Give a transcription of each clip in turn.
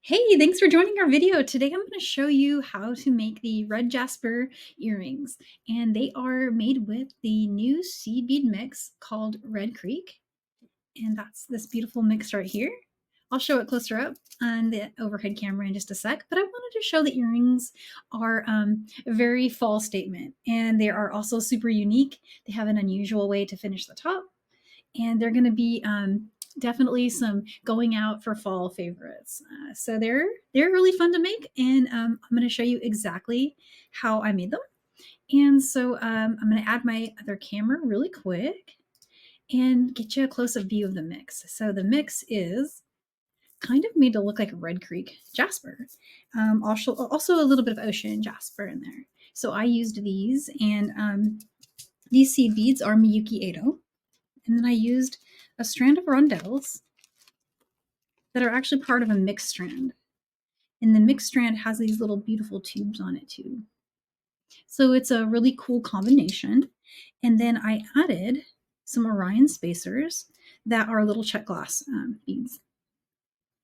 Hey, thanks for joining our video. Today I'm going to show you how to make the red Jasper earrings. And they are made with the new seed bead mix called Red Creek. And that's this beautiful mix right here. I'll show it closer up on the overhead camera in just a sec, but I wanted to show the earrings are a very fall statement, and they are also super unique. They have an unusual way to finish the top, and they're going to be definitely some going out for fall favorites. So they're really fun to make, and I'm going to show you exactly how I made them. And so I'm going to add my other camera really quick and get you a close-up view of the mix. So the mix is kind of made to look like Red Creek Jasper. Also a little bit of ocean Jasper in there. So I used these, and these seed beads are Miyuki Edo. And then I used a strand of rondelles that are actually part of a mixed strand. And the mixed strand has these little beautiful tubes on it too. So it's a really cool combination. And then I added some Orion spacers that are little check glass beads.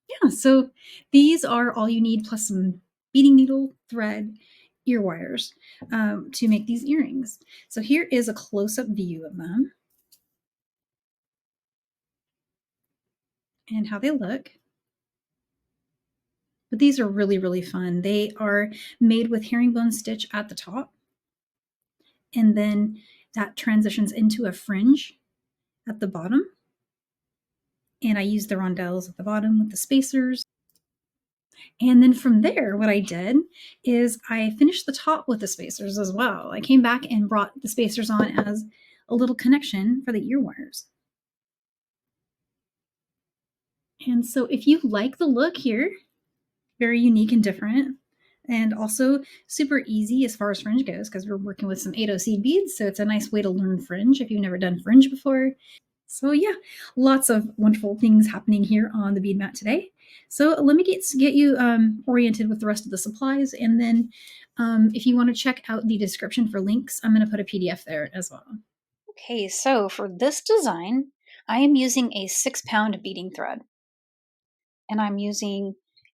Yeah, so these are all you need, plus some beading needle, thread, ear wires to make these earrings. So here is a close-up view of them and how they look. But these are really, really fun. They are made with herringbone stitch at the top, and then that transitions into a fringe at the bottom. And I use the rondelles at the bottom with the spacers. And then from there, what I did is I finished the top with the spacers as well. I came back and brought the spacers on as a little connection for the ear wires. And so if you like the look here, very unique and different, and also super easy as far as fringe goes, because we're working with some 8 seed beads, so it's a nice way to learn fringe if you've never done fringe before. So yeah, lots of wonderful things happening here on the bead mat today. So let me get you oriented with the rest of the supplies, and then if you want to check out the description for links, I'm going to put a PDF there as well. Okay, so for this design, I am using a 6-pound beading thread, and I'm using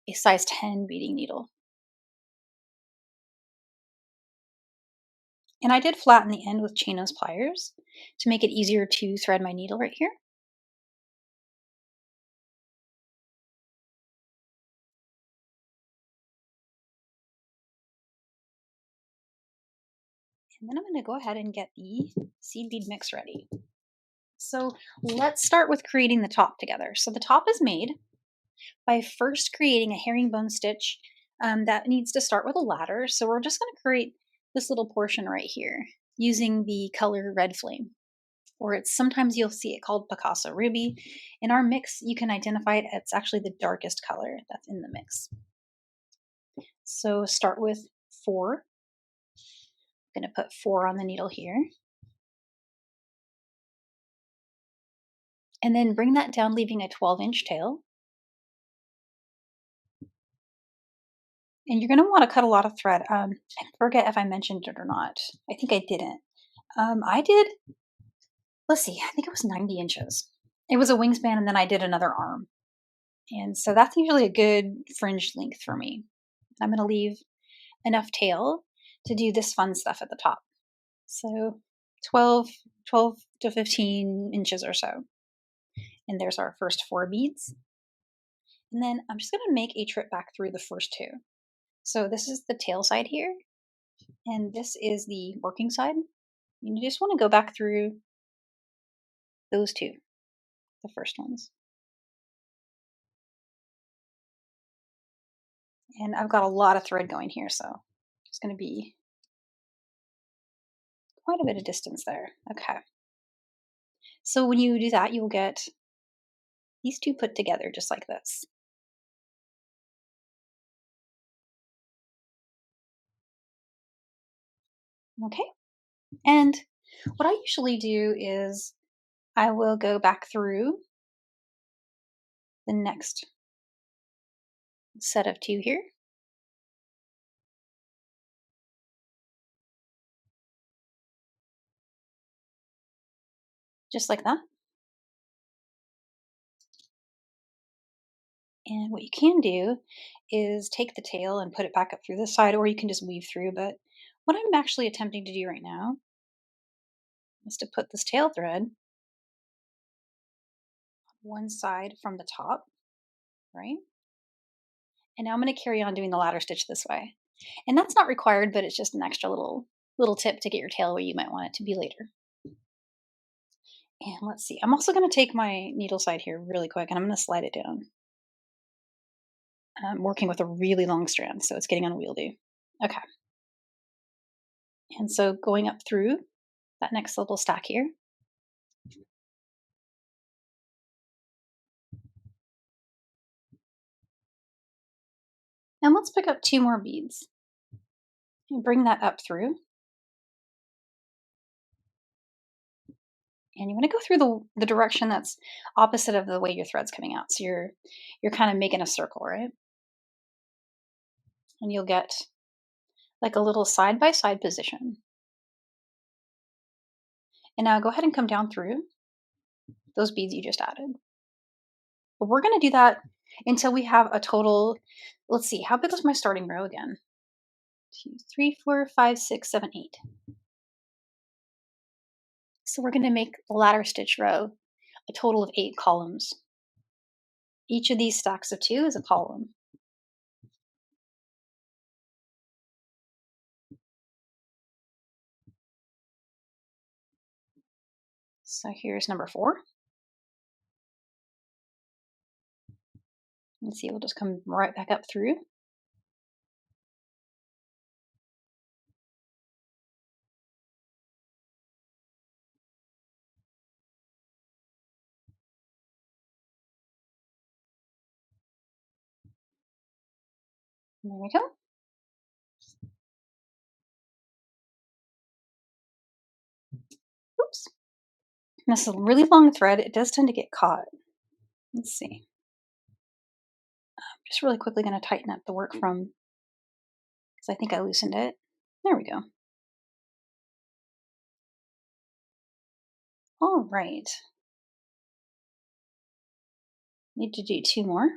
a size 10 beading needle. And I did flatten the end with chain nose pliers to make it easier to thread my needle right here. And then I'm going to go ahead and get the seed bead mix ready. So let's start with creating the top together. So the top is made by first creating a herringbone stitch that needs to start with a ladder. So we're just going to create this little portion right here using the color Red Flame, or it's sometimes you'll see it called Picasso Ruby. In our mix, you can identify it. It's actually the darkest color that's in the mix. So start with 4. I'm going to put 4 on the needle here. And then bring that down, leaving a 12-inch tail. And you're going to want to cut a lot of thread. I forget if I mentioned it or not. I think I didn't. I did, let's see, I think it was 90 inches. It was a wingspan, and then I did another arm. And so that's usually a good fringe length for me. I'm going to leave enough tail to do this fun stuff at the top. So 12 to 15 inches or so. And there's our first 4 beads. And then I'm just going to make a trip back through the first 2. So this is the tail side here, and this is the working side. You just want to go back through those 2, the first ones. And I've got a lot of thread going here, so it's going to be quite a bit of distance there. Okay. So when you do that, you'll get these 2 put together just like this. Okay. And what I usually do is I will go back through the next set of 2 here. Just like that. And what you can do is take the tail and put it back up through the side, or you can just weave through. But what I'm actually attempting to do right now is to put this tail thread on one side from the top, right? And now I'm going to carry on doing the ladder stitch this way. And that's not required, but it's just an extra little tip to get your tail where you might want it to be later. And let's see, I'm also going to take my needle side here really quick and I'm going to slide it down. I'm working with a really long strand, so it's getting unwieldy. Okay. And so going up through that next little stack here. And let's pick up 2 more beads and bring that up through. And you want to go through the direction that's opposite of the way your thread's coming out. So you're kind of making a circle, right? And you'll get like a little side by side position. And now go ahead and come down through those beads you just added. But we're going to do that until we have a total. Let's see, how big was my starting row again? 2, 3, 4, 5, 6, 7, 8. So we're going to make the ladder stitch row a total of 8 columns. Each of these stacks of 2 is a column. So here's number 4. Let's see, we'll just come right back up through. There we go. Oops. And this is a really long thread. It does tend to get caught. Let's see. I'm just really quickly going to tighten up the work from, because I think I loosened it. There we go. All right. Need to do 2 more.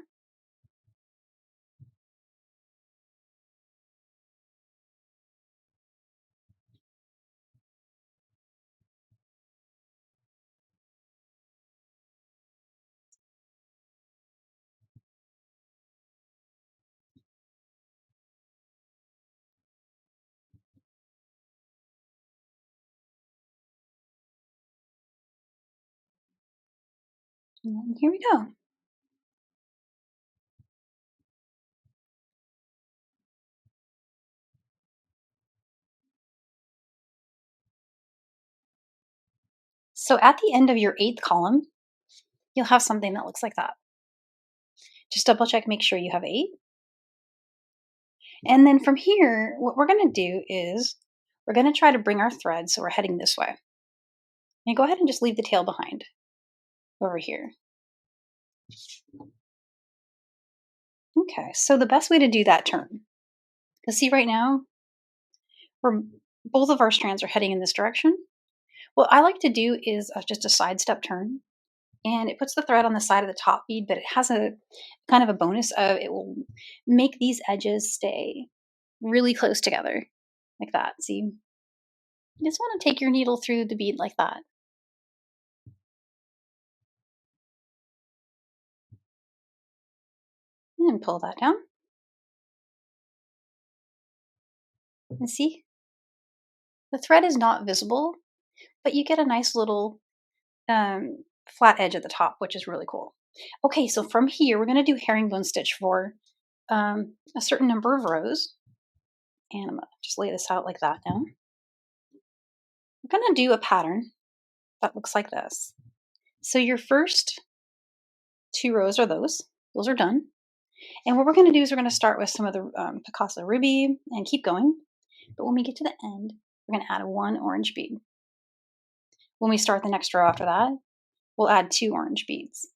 And here we go. So at the end of your 8th column, you'll have something that looks like that. Just double check, make sure you have 8. And then from here, what we're going to do is we're going to try to bring our thread so we're heading this way. And go ahead and just leave the tail behind over here. Okay, so the best way to do that turn, because see right now, we're both of our strands are heading in this direction. What I like to do is just a side step turn, and it puts the thread on the side of the top bead, but it has a kind of a bonus of it will make these edges stay really close together like that. See, you just want to take your needle through the bead like that. And pull that down. And see, the thread is not visible, but you get a nice little flat edge at the top, which is really cool. Okay, so from here, we're going to do herringbone stitch for a certain number of rows. And I'm going to just lay this out like that now. We're going to do a pattern that looks like this. So your first 2 rows are those. Those are done. And what we're going to do is we're going to start with some of the Picasso ruby and keep going. But when we get to the end, we're going to add 1 orange bead. When we start the next row after that, we'll add 2 orange beads.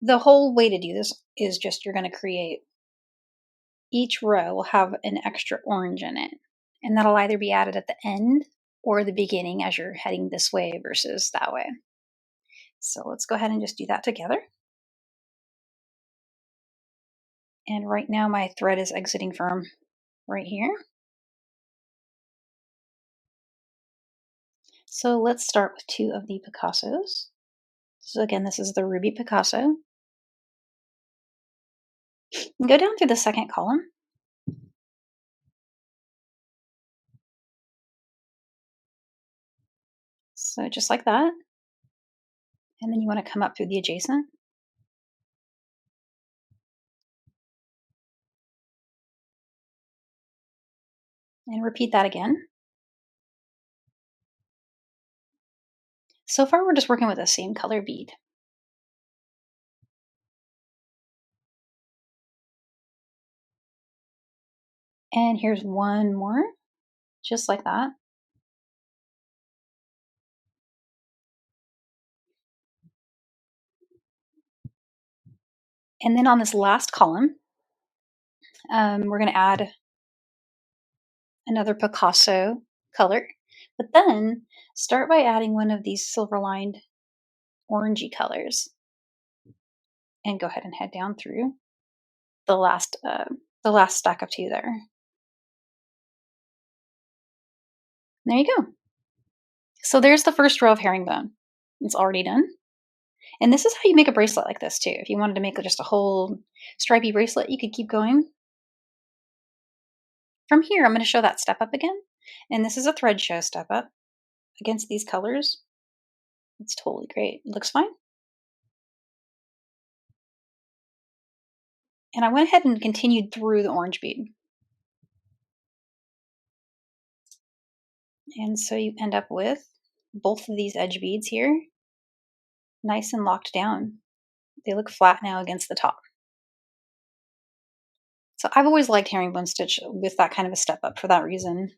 The whole way to do this is just you're going to create, each row will have an extra orange in it. And that'll either be added at the end or the beginning as you're heading this way versus that way. So let's go ahead and just do that together. And right now my thread is exiting from right here. So let's start with 2 of the Picassos. So again, this is the Ruby Picasso. And go down through the second column. So just like that. And then you want to come up through the adjacent. And repeat that again. So far, we're just working with the same color bead. And here's one more, just like that. And then on this last column, we're going to add another Picasso color, but then start by adding one of these silver lined orangey colors and go ahead and head down through the last stack of 2 there. There you go. So there's the first row of herringbone. It's already done. And this is how you make a bracelet like this too. If you wanted to make just a whole stripy bracelet, you could keep going. From here, I'm going to show that step up again. And this is a thread show step up against these colors. It's totally great. It looks fine. And I went ahead and continued through the orange bead. And so you end up with both of these edge beads here, nice and locked down. They look flat now against the top. So I've always liked herringbone stitch with that kind of a step up for that reason.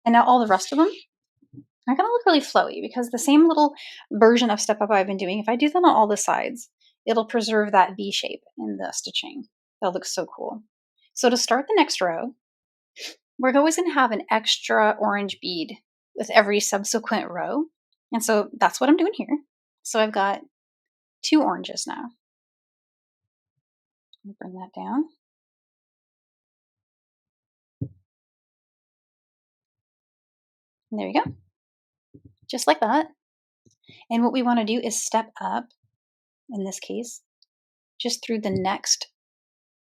And now all the rest of them are going to look really flowy because the same little version of step up I've been doing, if I do that on all the sides, it'll preserve that V shape in the stitching. That looks so cool. So to start the next row, we're always going to have an extra orange bead with every subsequent row. And so that's what I'm doing here. So I've got 2 oranges now. Bring that down. And there you go. Just like that. And what we want to do is step up, in this case, just through the next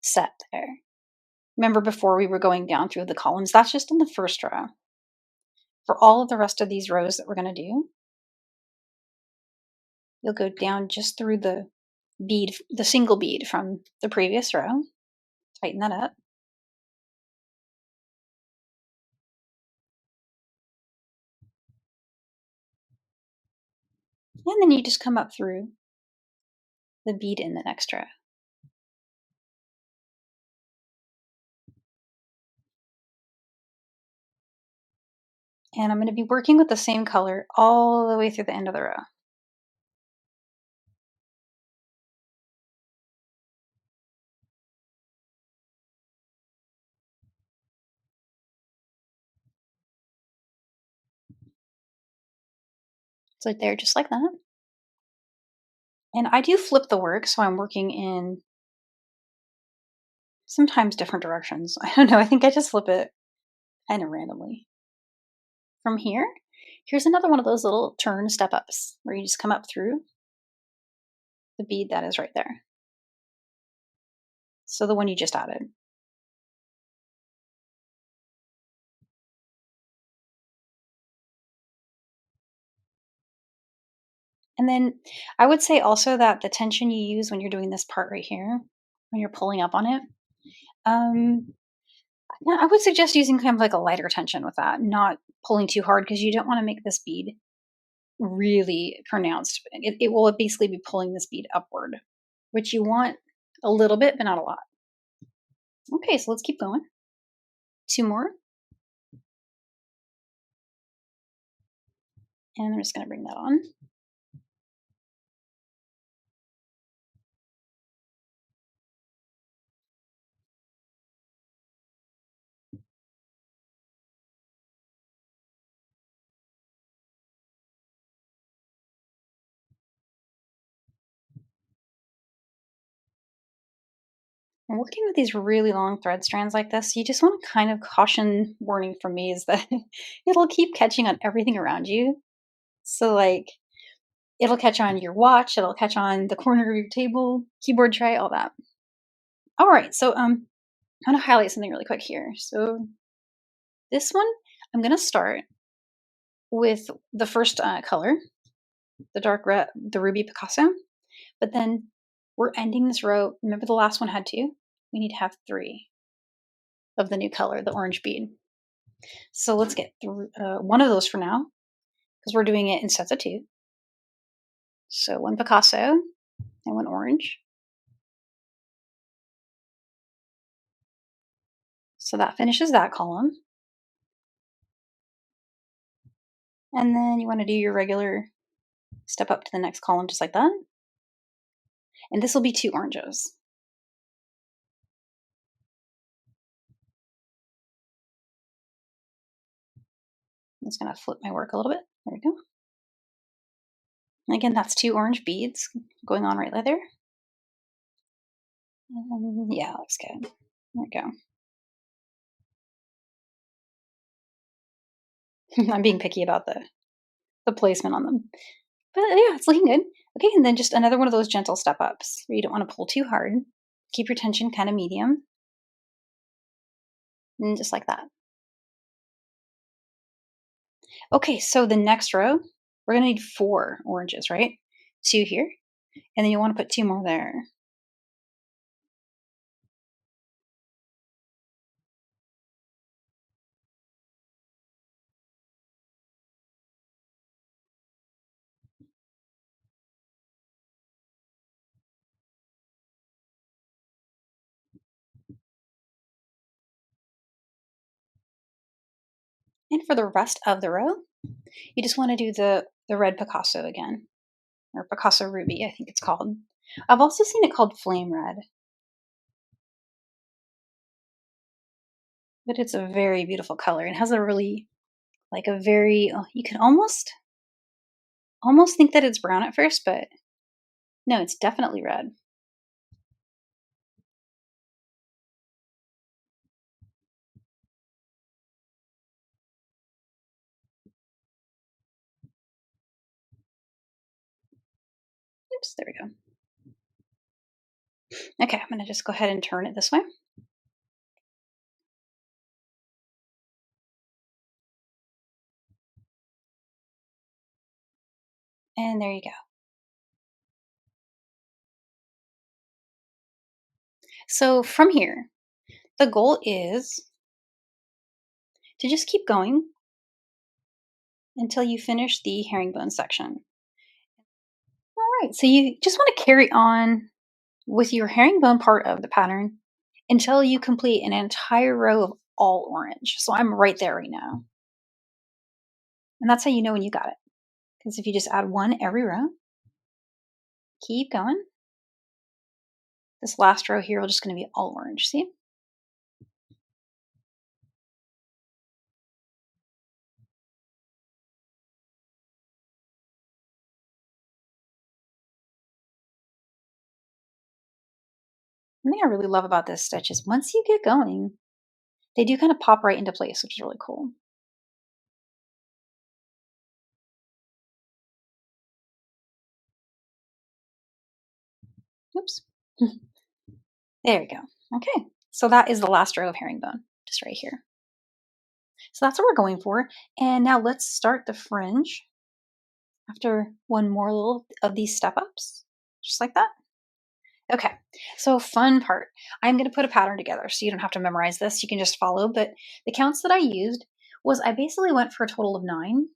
set there. Remember before we were going down through the columns, that's just in the first row. For all of the rest of these rows that we're going to do, you'll go down just through the bead, the single bead from the previous row. Tighten that up. And then you just come up through the bead in the next row. And I'm going to be working with the same color all the way through the end of the row. So there, just like that. And I do flip the work, so I'm working in sometimes different directions. I don't know, I think I just flip it kind of randomly. From here, here's another one of those little turn step ups where you just come up through the bead that is right there. So the one you just added. And then I would say also that the tension you use when you're doing this part right here, when you're pulling up on it, yeah, I would suggest using kind of like a lighter tension with that, not pulling too hard because you don't want to make this bead really pronounced. It will basically be pulling this bead upward, which you want a little bit, but not a lot. Okay, so let's keep going. 2 more. And I'm just going to bring that on. Working with these really long thread strands like this, you just want to kind of caution warning from me is that it'll keep catching on everything around you. So, like, it'll catch on your watch, it'll catch on the corner of your table, keyboard tray, all that. All right, so I want to highlight something really quick here. So, this one, I'm going to start with the first color, the dark red, the ruby Picasso. But then we're ending this row. Remember the last one had two? We need to have three of the new color, the orange bead. So let's get through one of those for now because we're doing it in sets of two. So one Picasso and one orange. So that finishes that column. And then you want to do your regular step up to the next column just like that. And this will be two oranges. I'm just going to flip my work a little bit. There we go. And again, that's two orange beads going on right there. Yeah, looks good. There we go. I'm being picky about the placement on them. But yeah, it's looking good. Okay, and then just another one of those gentle step ups where you don't want to pull too hard. Keep your tension kind of medium. And just like that. Okay, so the next row, we're going to need four oranges, right? Two here. And then you want to put two more there. And for the rest of the row, you just want to do the red Picasso again, or Picasso Ruby, I think it's called. I've also seen it called Flame Red. But it's a very beautiful color. It has a really, like a very, you can almost think that it's brown at first, but no, it's definitely red. Oops, there we go. Okay, I'm going to just go ahead and turn it this way. And there you go. So from here, the goal is to just keep going until you finish the herringbone section. All right, so you just want to carry on with your herringbone part of the pattern until you complete an entire row of all orange. So I'm right there right now. And that's how you know when you got it. Because if you just add one every row, keep going. This last row here is just going to be all orange, see? One thing I really love about this stitch is once you get going, they do kind of pop right into place, which is really cool. Oops. There we go. Okay, so that is the last row of herringbone, just right here. So that's what we're going for. And now let's start the fringe after one more little of these step ups, just like that. Okay, so fun part. I'm going to put a pattern together so you don't have to memorize this. You can just follow. But the counts that I used was I basically went for a total of 9.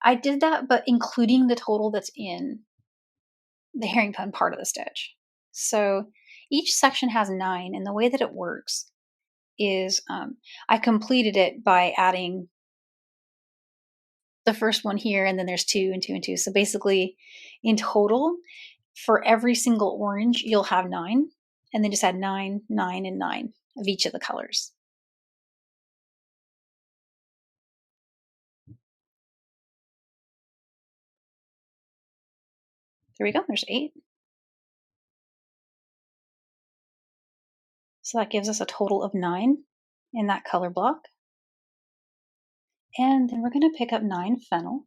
I did that, but including the total that's in the herringbone part of the stitch. So each section has 9, and the way that it works is I completed it by adding the first one here, and then there's 2 and 2 and 2. So basically, in total, for every single orange, you'll have 9, and then just add 9, 9, and 9 of each of the colors. There we go. There's 8. So that gives us a total of 9 in that color block. And then we're going to pick up 9 fennel.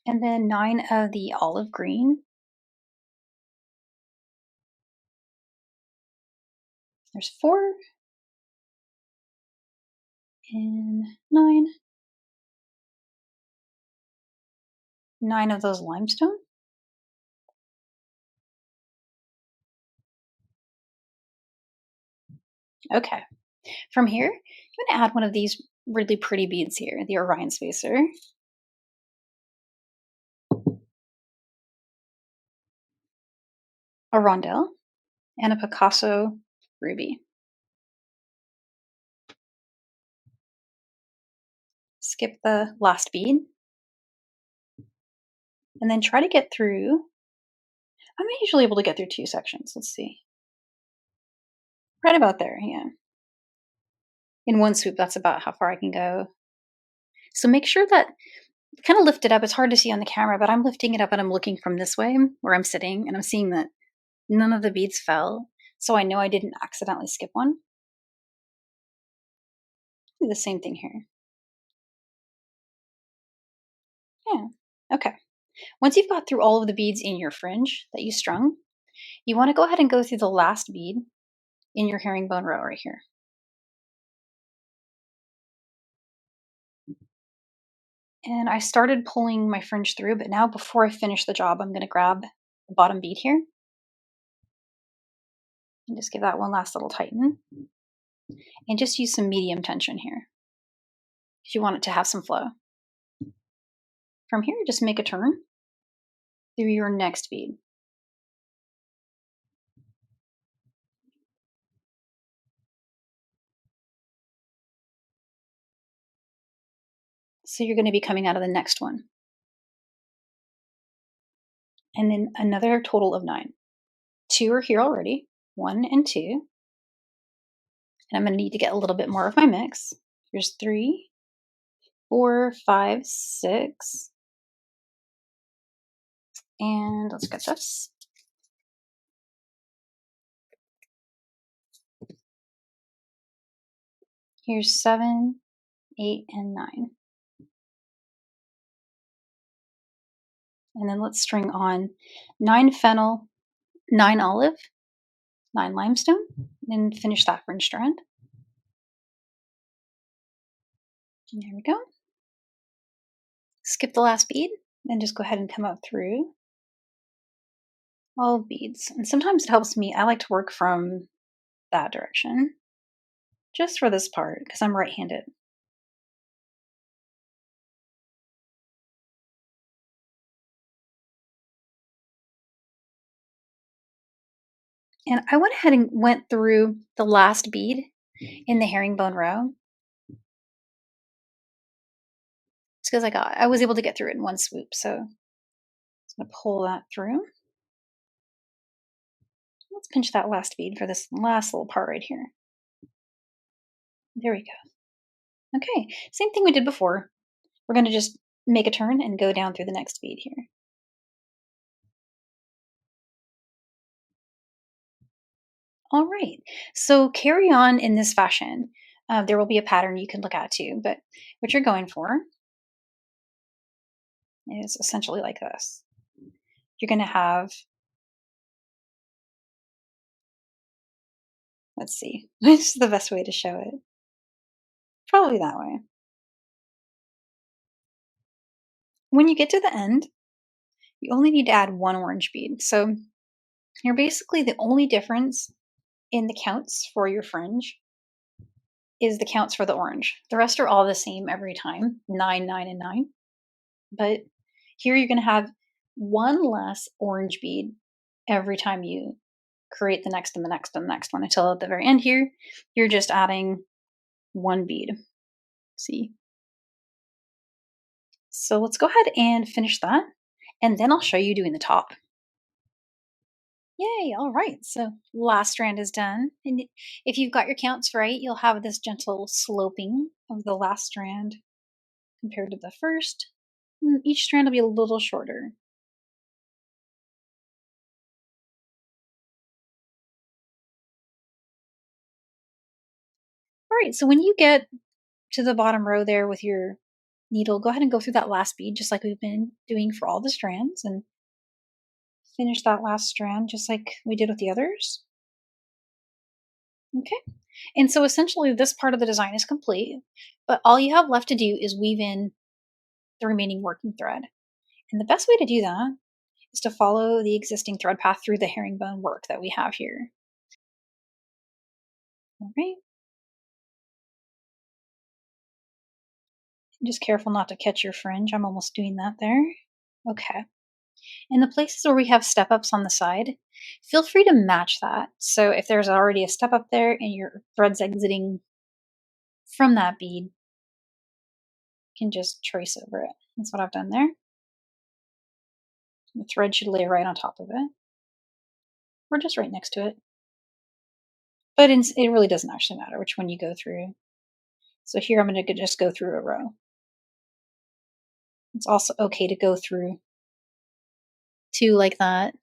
And then 9 of the olive green. There's 4 and 9. 9 of those limestone. Okay. From here, I'm going to add one of these really pretty beads here, the Orion spacer. A rondelle, and a Picasso ruby. Skip the last bead, and then try to get through. I'm usually able to get through 2 sections. Let's see. Right about there, yeah. In one swoop, that's about how far I can go. So make sure that kind of lift it up. It's hard to see on the camera, but I'm lifting it up and I'm looking from this way where I'm sitting, and I'm seeing that none of the beads fell. So I know I didn't accidentally skip one. Do the same thing here. Yeah. Okay. Once you've got through all of the beads in your fringe that you strung, you want to go ahead and go through the last bead in your herringbone row right here. And I started pulling my fringe through, but now before I finish the job, I'm going to grab the bottom bead here and just give that one last little tighten. And just use some medium tension here because you want it to have some flow. From here, just make a turn through your next bead. So you're going to be coming out of the next one. And then another total of 9. 2 are here already, 1 and 2. And I'm going to need to get a little bit more of my mix. Here's 3, 4, 5, 6. And let's get this. Here's 7, 8, and 9. And then let's string on 9 fennel, 9 olive, 9 limestone, and finish that fringe strand. And there we go. Skip the last bead and just go ahead and come up through all beads. And sometimes it helps me. I like to work from that direction just for this part because I'm right-handed. And I went ahead and went through the last bead in the herringbone row. It's because I was able to get through it in one swoop. So I'm going to pull that through. Let's pinch that last bead for this last little part right here. There we go. Okay, same thing we did before. We're going to just make a turn and go down through the next bead here. All right, so carry on in this fashion. There will be a pattern you can look at too, but what you're going for is essentially like this. You're going to have, let's see, which is the best way to show it? Probably that way. When you get to the end, you only need to add 1 orange bead. So you're basically the only difference in the counts for your fringe is the counts for the orange. The rest are all the same every time, 9, 9, and 9. But here you're going to have 1 less orange bead every time you create the next and the next and the next one until at the very end here, you're just adding 1 bead. See? So let's go ahead and finish that, and then I'll show you doing the top. Yay, all right. So last strand is done. And if you've got your counts right, you'll have this gentle sloping of the last strand compared to the first. Each strand will be a little shorter. All right, so when you get to the bottom row there with your needle, go ahead and go through that last bead just like we've been doing for all the strands and finish that last strand just like we did with the others. Okay. And so essentially this part of the design is complete, but all you have left to do is weave in the remaining working thread. And the best way to do that is to follow the existing thread path through the herringbone work that we have here. All right. Just careful not to catch your fringe. I'm almost doing that there. Okay. And the places where we have step ups on the side, feel free to match that. So if there's already a step up there and your thread's exiting from that bead, you can just trace over it. That's what I've done there. The thread should lay right on top of it or just right next to it. But it really doesn't actually matter which one you go through. So here I'm going to just go through a row. It's also okay to go through two like that.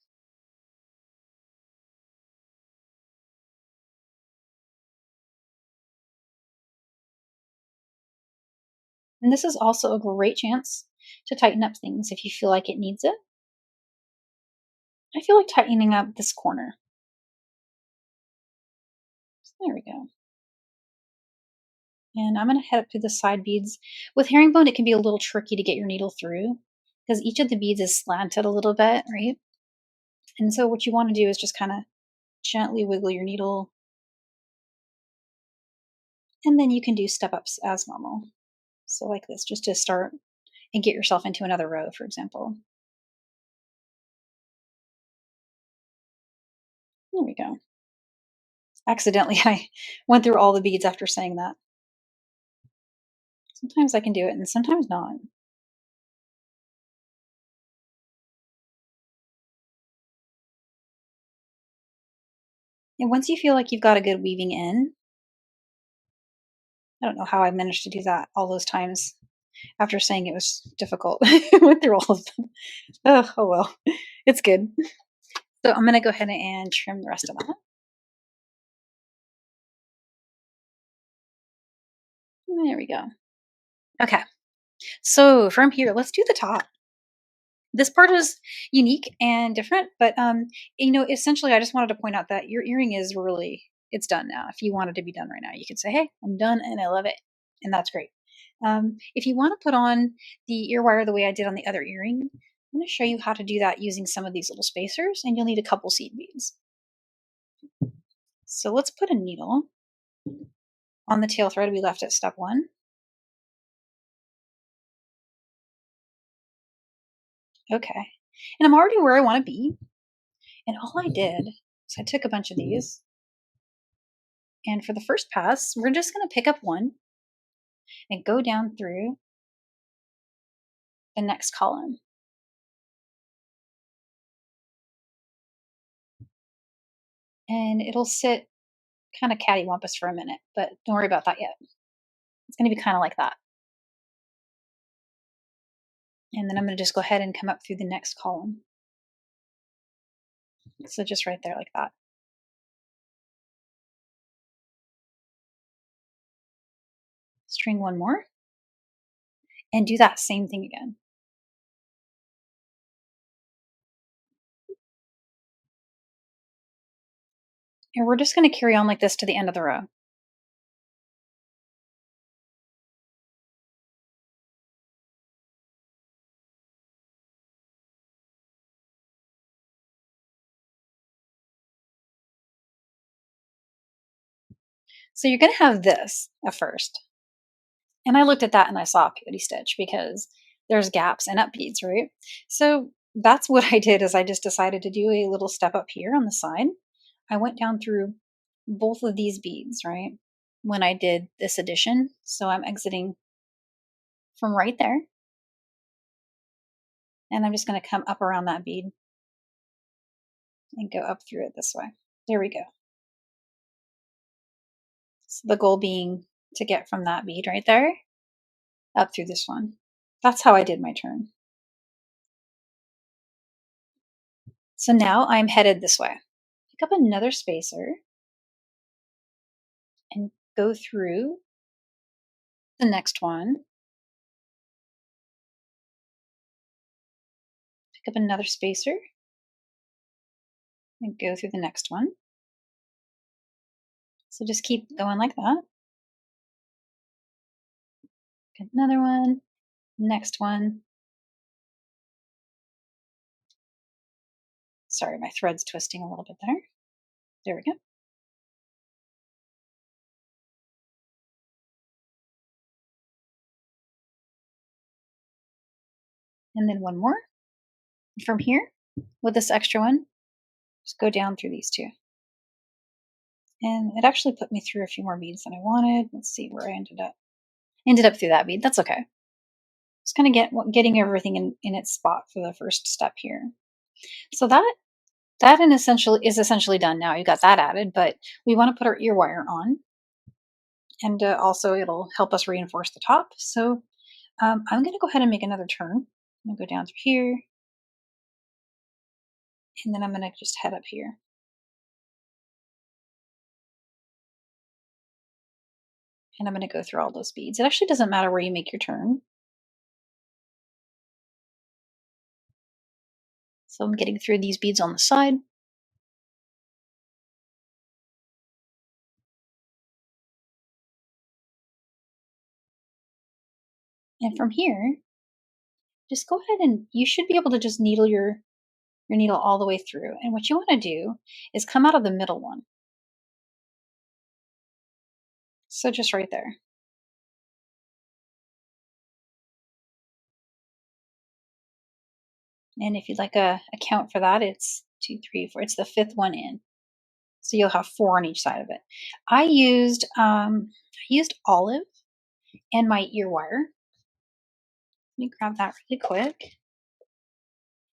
And this is also a great chance to tighten up things if you feel like it needs it. I feel like tightening up this corner. So there we go. And I'm going to head up to the side beads. With herringbone, it can be a little tricky to get your needle through because each of the beads is slanted a little bit, right? And so what you want to do is just kind of gently wiggle your needle, and then you can do step ups as normal. So like this, just to start and get yourself into another row, for example. There we go. Accidentally, I went through all the beads after saying that. Sometimes I can do it and sometimes not. And once you feel like you've got a good weaving in, I don't know how I managed to do that all those times after saying it was difficult. I went through all of them. Oh well, it's good. So I'm going to go ahead and trim the rest of that. There we go. Okay. So from here, let's do the top. This part is unique and different, but essentially I just wanted to point out that your earring is really it's done now. If you want it to be done right now, you can say, "Hey, I'm done and I love it." And that's great. If you want to put on the ear wire the way I did on the other earring, I'm going to show you how to do that using some of these little spacers, and you'll need a couple seed beads. So let's put a needle on the tail thread we left at step one. Okay. And I'm already where I want to be. And all I did is I took a bunch of these. And for the first pass, we're just going to pick up one and go down through the next column. And it'll sit kind of cattywampus for a minute, but don't worry about that yet. It's going to be kind of like that. And then I'm going to just go ahead and come up through the next column. So just right there like that. String one more and do that same thing again. And we're just going to carry on like this to the end of the row. So you're going to have this at first. And I looked at that and I saw a peyote stitch because there's gaps and up beads, right? So that's what I did is I just decided to do a little step up here on the side. I went down through both of these beads, right? When I did this addition. So I'm exiting from right there. And I'm just going to come up around that bead and go up through it this way. There we go. So the goal being to get from that bead right there up through this one. That's how I did my turn. So now I'm headed this way. Pick up another spacer and go through the next one. Pick up another spacer and go through the next one. So just keep going like that. Get another one, next one. Sorry, my thread's twisting a little bit there. There we go. And then one more. From here, with this extra one, just go down through these two. And it actually put me through a few more beads than I wanted. Let's see where I ended up. Ended up through that bead. That's okay. Just kind of getting everything in its spot for the first step here. So that is essentially done now. You got that added, but we want to put our ear wire on, and also it'll help us reinforce the top. So I'm going to go ahead and make another turn. I'm going to go down through here, and then I'm going to just head up here. And I'm going to go through all those beads. It actually doesn't matter where you make your turn. So I'm getting through these beads on the side. And from here, just go ahead and you should be able to just needle your needle all the way through. And what you want to do is come out of the middle one. So just right there. And if you'd like a count for that, it's 2, 3, 4. It's the fifth one in. So you'll have 4 on each side of it. I used olive and my ear wire. Let me grab that really quick.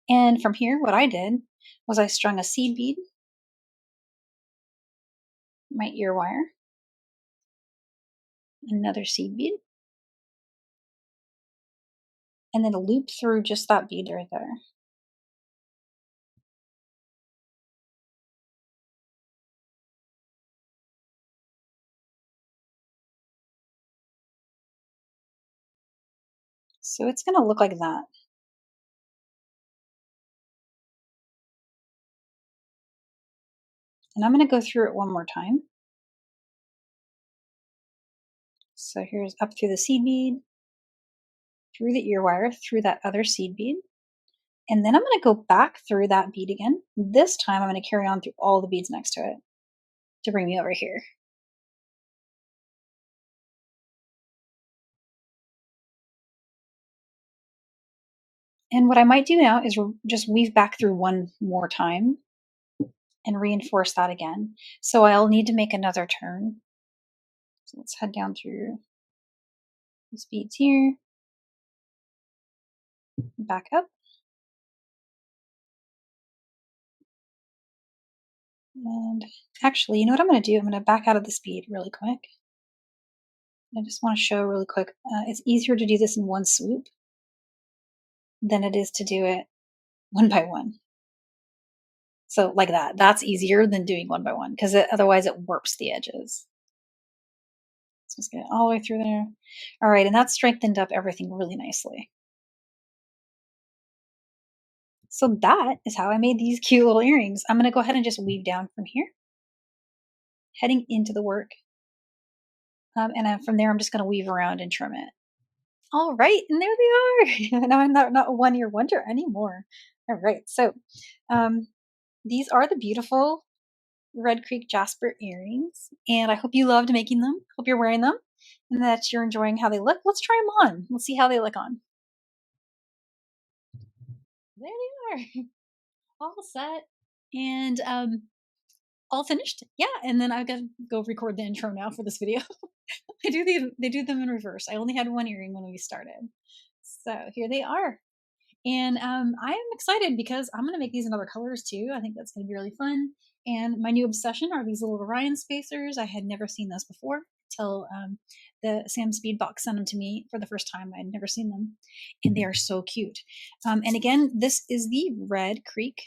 And from here, what I did was I strung a seed bead, my ear wire, another seed bead, and then a loop through just that bead right there. So it's going to look like that. And I'm going to go through it one more time. So here's up through the seed bead, through the ear wire, through that other seed bead. And then I'm going to go back through that bead again. This time I'm going to carry on through all the beads next to it to bring me over here. And what I might do now is just weave back through one more time and reinforce that again. So I'll need to make another turn. So let's head down through these beads here, back up. And actually, you know what I'm going to do? I'm going to back out of this bead really quick. I just want to show really quick. It's easier to do this in one swoop than it is to do it one by one. So like that. That's easier than doing one by one because otherwise it warps the edges. So let's get it all the way through there. All right, and that strengthened up everything really nicely. So that is how I made these cute little earrings. I'm going to go ahead and just weave down from here, heading into the work. And then from there, I'm just going to weave around and trim it. All right, and there they are. Now I'm not a one-ear wonder anymore. All right, so these are the beautiful Red Creek Jasper earrings, and I hope you loved making them. Hope you're wearing them, and that you're enjoying how they look. Let's try them on. Let's see how they look on. There they are, all set and all finished. Yeah, and then I've got to go record the intro now for this video. They do them in reverse. I only had one earring when we started, so here they are. And I am excited because I'm going to make these in other colors too. I think that's going to be really fun. And my new obsession are these little Orion spacers. I had never seen those before. till the Sam Speed box sent them to me for the first time. I'd never seen them, and they are so cute. And again, this is the Red Creek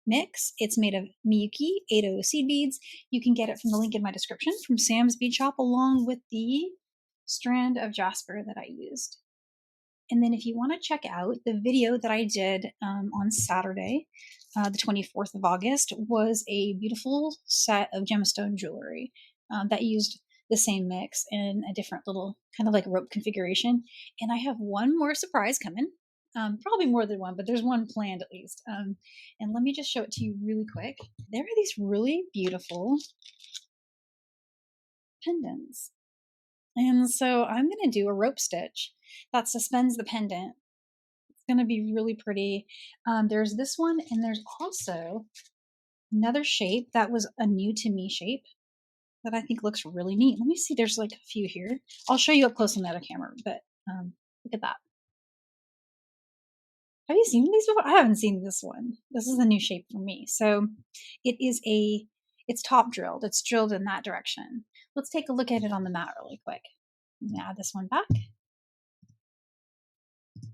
mix. It's made of Miyuki 80 seed beads. You can get it from the link in my description from Sam's Bead Shop, along with the strand of Jasper that I used. And then if you want to check out the video that I did on Saturday, the 24th of August, was a beautiful set of gemstone jewelry that used the same mix in a different little kind of like rope configuration. And I have one more surprise coming. Probably more than one, but there's one planned at least. And let me just show it to you really quick. There are these really beautiful pendants. And so I'm going to do a rope stitch that suspends the pendant. It's going to be really pretty. There's this one, and there's also another shape that was a new to me shape that I think looks really neat. Let me see. There's like a few here. I'll show you up close on the other camera, but look at that. Have you seen these before? I haven't seen this one. This is a new shape for me. So it's top drilled. It's drilled in that direction. Let's take a look at it on the mat really quick. I'm gonna add this one back.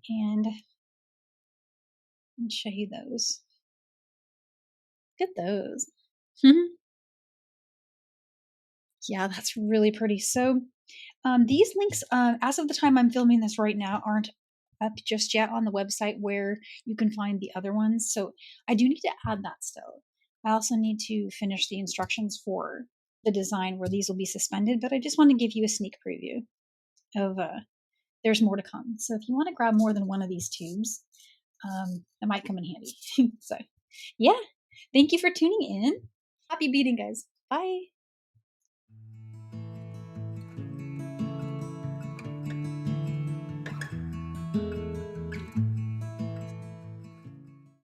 And show you those. Look at those. Yeah, that's really pretty. So these links, as of the time I'm filming this right now, aren't up just yet on the website where you can find the other ones. So I do need to add that still. I also need to finish the instructions for the design where these will be suspended, but I just want to give you a sneak preview of there's more to come. So if you want to grab more than one of these tubes, it might come in handy. So yeah, thank you for tuning in. Happy beading, guys. Bye.